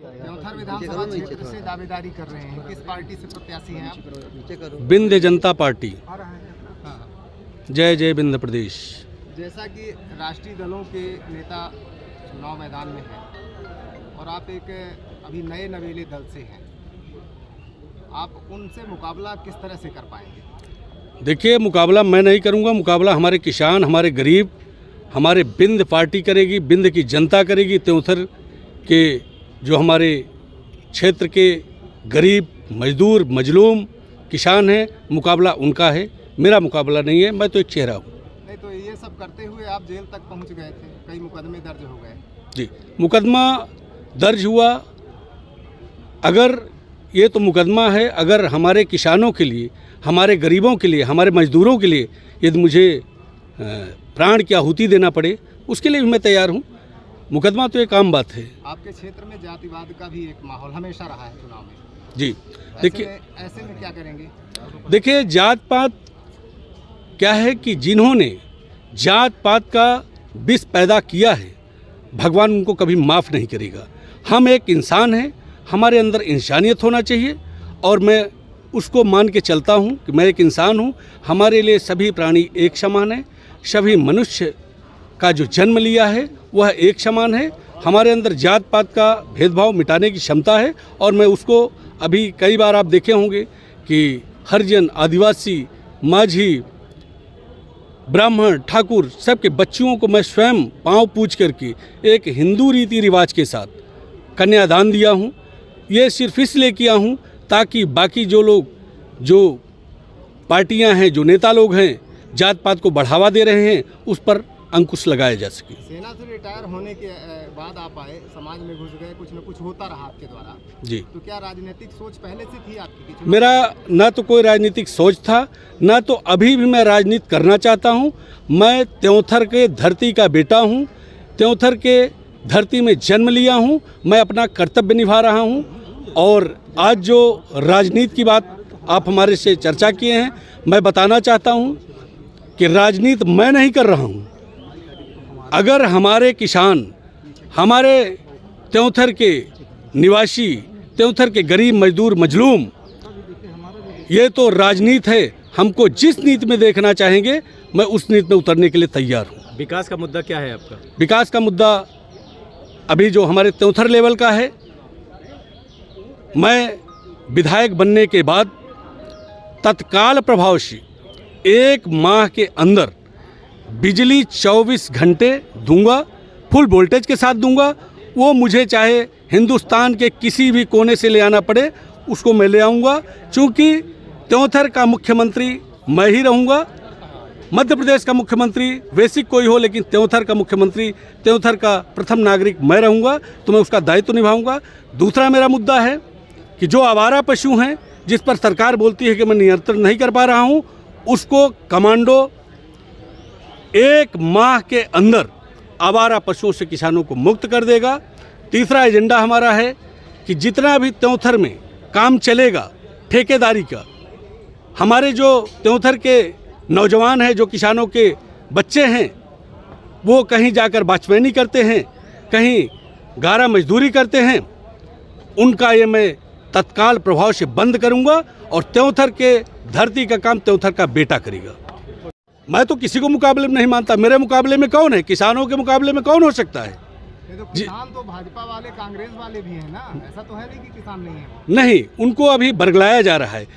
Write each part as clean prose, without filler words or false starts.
देवथर विधानसभा क्षेत्र से दावेदारी कर रहे हैं, किस पार्टी से प्रत्याशी हैं आप? विंध्य जनता पार्टी। जय जय विंध्य प्रदेश। जैसा कि राष्ट्रीय दलों के नेता चुनाव मैदान में हैं और आप एक अभी नए नवेले दल से हैं, आप उनसे मुकाबला किस तरह से कर पाएंगे? देखिए, मुकाबला मैं नहीं करूंगा, मुकाबला हमारे किसान, हमारे गरीब, हमारे विंध्य पार्टी करेगी, विंध्य की जनता करेगी। त्योंथर के जो हमारे क्षेत्र के गरीब, मजदूर, मजलूम किसान हैं, मुकाबला उनका है, मेरा मुकाबला नहीं है। मैं तो एक चेहरा हूँ। नहीं तो ये सब करते हुए आप जेल तक पहुँच गए थे, कई मुकदमे दर्ज हो गए। जी, मुकदमा दर्ज हुआ। अगर ये तो मुकदमा है, अगर हमारे किसानों के लिए, हमारे गरीबों के लिए, हमारे मजदूरों के लिए यदि मुझे प्राण की आहुति देना पड़े, उसके लिए भी मैं तैयार हूँ। मुकदमा तो एक आम बात है। आपके क्षेत्र में जातिवाद का भी एक माहौल हमेशा रहा है चुनाव में। जी, देखिए, ऐसे में क्या करेंगे? देखिए, जात पात क्या है कि जिन्होंने जात पात का विष पैदा किया है, भगवान उनको कभी माफ़ नहीं करेगा। हम एक इंसान हैं, हमारे अंदर इंसानियत होना चाहिए और मैं उसको मान के चलता हूँ कि मैं एक इंसान हूँ। हमारे लिए सभी प्राणी एक समान हैं, सभी मनुष्य का जो जन्म लिया है वह एक समान है। हमारे अंदर जात पात का भेदभाव मिटाने की क्षमता है और मैं उसको अभी कई बार आप देखे होंगे कि हरिजन, आदिवासी, माझी, ब्राह्मण, ठाकुर सबके बच्चियों को मैं स्वयं पांव पूज करके एक हिंदू रीति रिवाज के साथ कन्यादान दिया हूँ। ये सिर्फ इसलिए किया हूँ ताकि बाकी जो लोग, जो पार्टियां हैं, जो नेता लोग हैं, जात पात को बढ़ावा दे रहे हैं, उस पर अंकुश लगाया जा सके। सेना से रिटायर होने के बाद आप आए, समाज में घुस गए, कुछ न कुछ होता रहा आपके द्वारा। जी, तो क्या राजनीतिक सोच पहले से थी आपकी? मेरा ना तो कोई राजनीतिक सोच था, ना तो अभी भी मैं राजनीति करना चाहता हूँ। मैं त्योंथर के धरती का बेटा हूँ, त्योंथर के धरती में जन्म लिया हूँ, मैं अपना कर्तव्य निभा रहा हूँ। और आज जो राजनीति की बात आप हमारे से चर्चा किए हैं, मैं बताना चाहता हूँ कि राजनीति मैं नहीं कर रहा हूँ। अगर हमारे किसान, हमारे त्योंथर के निवासी, त्योंथर के गरीब, मजदूर, मजलूम, ये तो राजनीति है। हमको जिस नीति में देखना चाहेंगे, मैं उस नीति में उतरने के लिए तैयार हूँ। विकास का मुद्दा क्या है आपका? विकास का मुद्दा अभी जो हमारे त्योंथर लेवल का है, मैं विधायक बनने के बाद तत्काल प्रभाव से 1 माह के अंदर बिजली 24 घंटे दूंगा, फुल वोल्टेज के साथ दूंगा। वो मुझे चाहे हिंदुस्तान के किसी भी कोने से ले आना पड़े, उसको मैं ले आऊँगा। चूँकि त्योंथर का मुख्यमंत्री मैं ही रहूँगा। मध्य प्रदेश का मुख्यमंत्री वैसिक कोई हो, लेकिन त्योंथर का मुख्यमंत्री, त्योंथर का प्रथम नागरिक मैं रहूँगा, तो मैं उसका दायित्व निभाऊँगा। दूसरा मेरा मुद्दा है कि जो आवारा पशु हैं, जिस पर सरकार बोलती है कि मैं नियंत्रण नहीं कर पा रहा हूँ, उसको कमांडो 1 माह के अंदर आवारा पशुओं से किसानों को मुक्त कर देगा। तीसरा एजेंडा हमारा है कि जितना भी त्योंथर में काम चलेगा ठेकेदारी का, हमारे जो त्योंथर के नौजवान हैं, जो किसानों के बच्चे हैं, वो कहीं जाकर बाचमैनी करते हैं, कहीं गारा मजदूरी करते हैं, उनका ये मैं तत्काल प्रभाव से बंद करूंगा और त्योंथर के धरती का काम त्योंथर का बेटा करेगा। मैं तो किसी को मुकाबले में नहीं मानता। मेरे मुकाबले में कौन है? किसानों के मुकाबले में कौन हो सकता है? तो किसान तो भाजपा वाले, कांग्रेस वाले भी हैं ना, ऐसा तो है नहीं कि किसान नहीं है। नहीं, उनको अभी बरगलाया जा रहा है।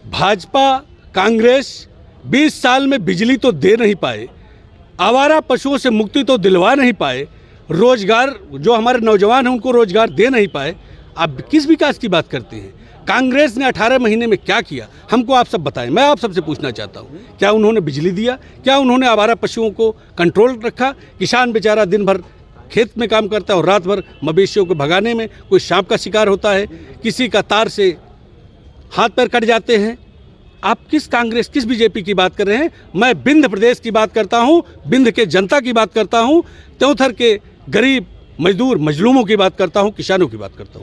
भाजपा, कांग्रेस 20 साल में बिजली तो दे नहीं पाए, आवारा पशुओं से मुक्ति तो दिलवा नहीं पाए, रोजगार जो हमारे नौजवान हैं उनको रोजगार दे नहीं पाए। आप किस विकास की बात करते हैं? कांग्रेस ने 18 महीने में क्या किया, हमको आप सब बताएं। मैं आप सबसे पूछना चाहता हूं, क्या उन्होंने बिजली दिया? क्या उन्होंने आवारा पशुओं को कंट्रोल रखा? किसान बेचारा दिन भर खेत में काम करता है और रात भर मवेशियों को भगाने में कोई सांप का शिकार होता है, किसी का तार से हाथ पैर कट जाते हैं। आप किस कांग्रेस, किस बीजेपी की बात कर रहे हैं? मैं विंध्य प्रदेश की बात करता हूं, विंध्य के जनता की बात करता हूं, त्योंथर के गरीब, मजदूर, मजलूमों की बात करता हूं, किसानों की बात करता हूं।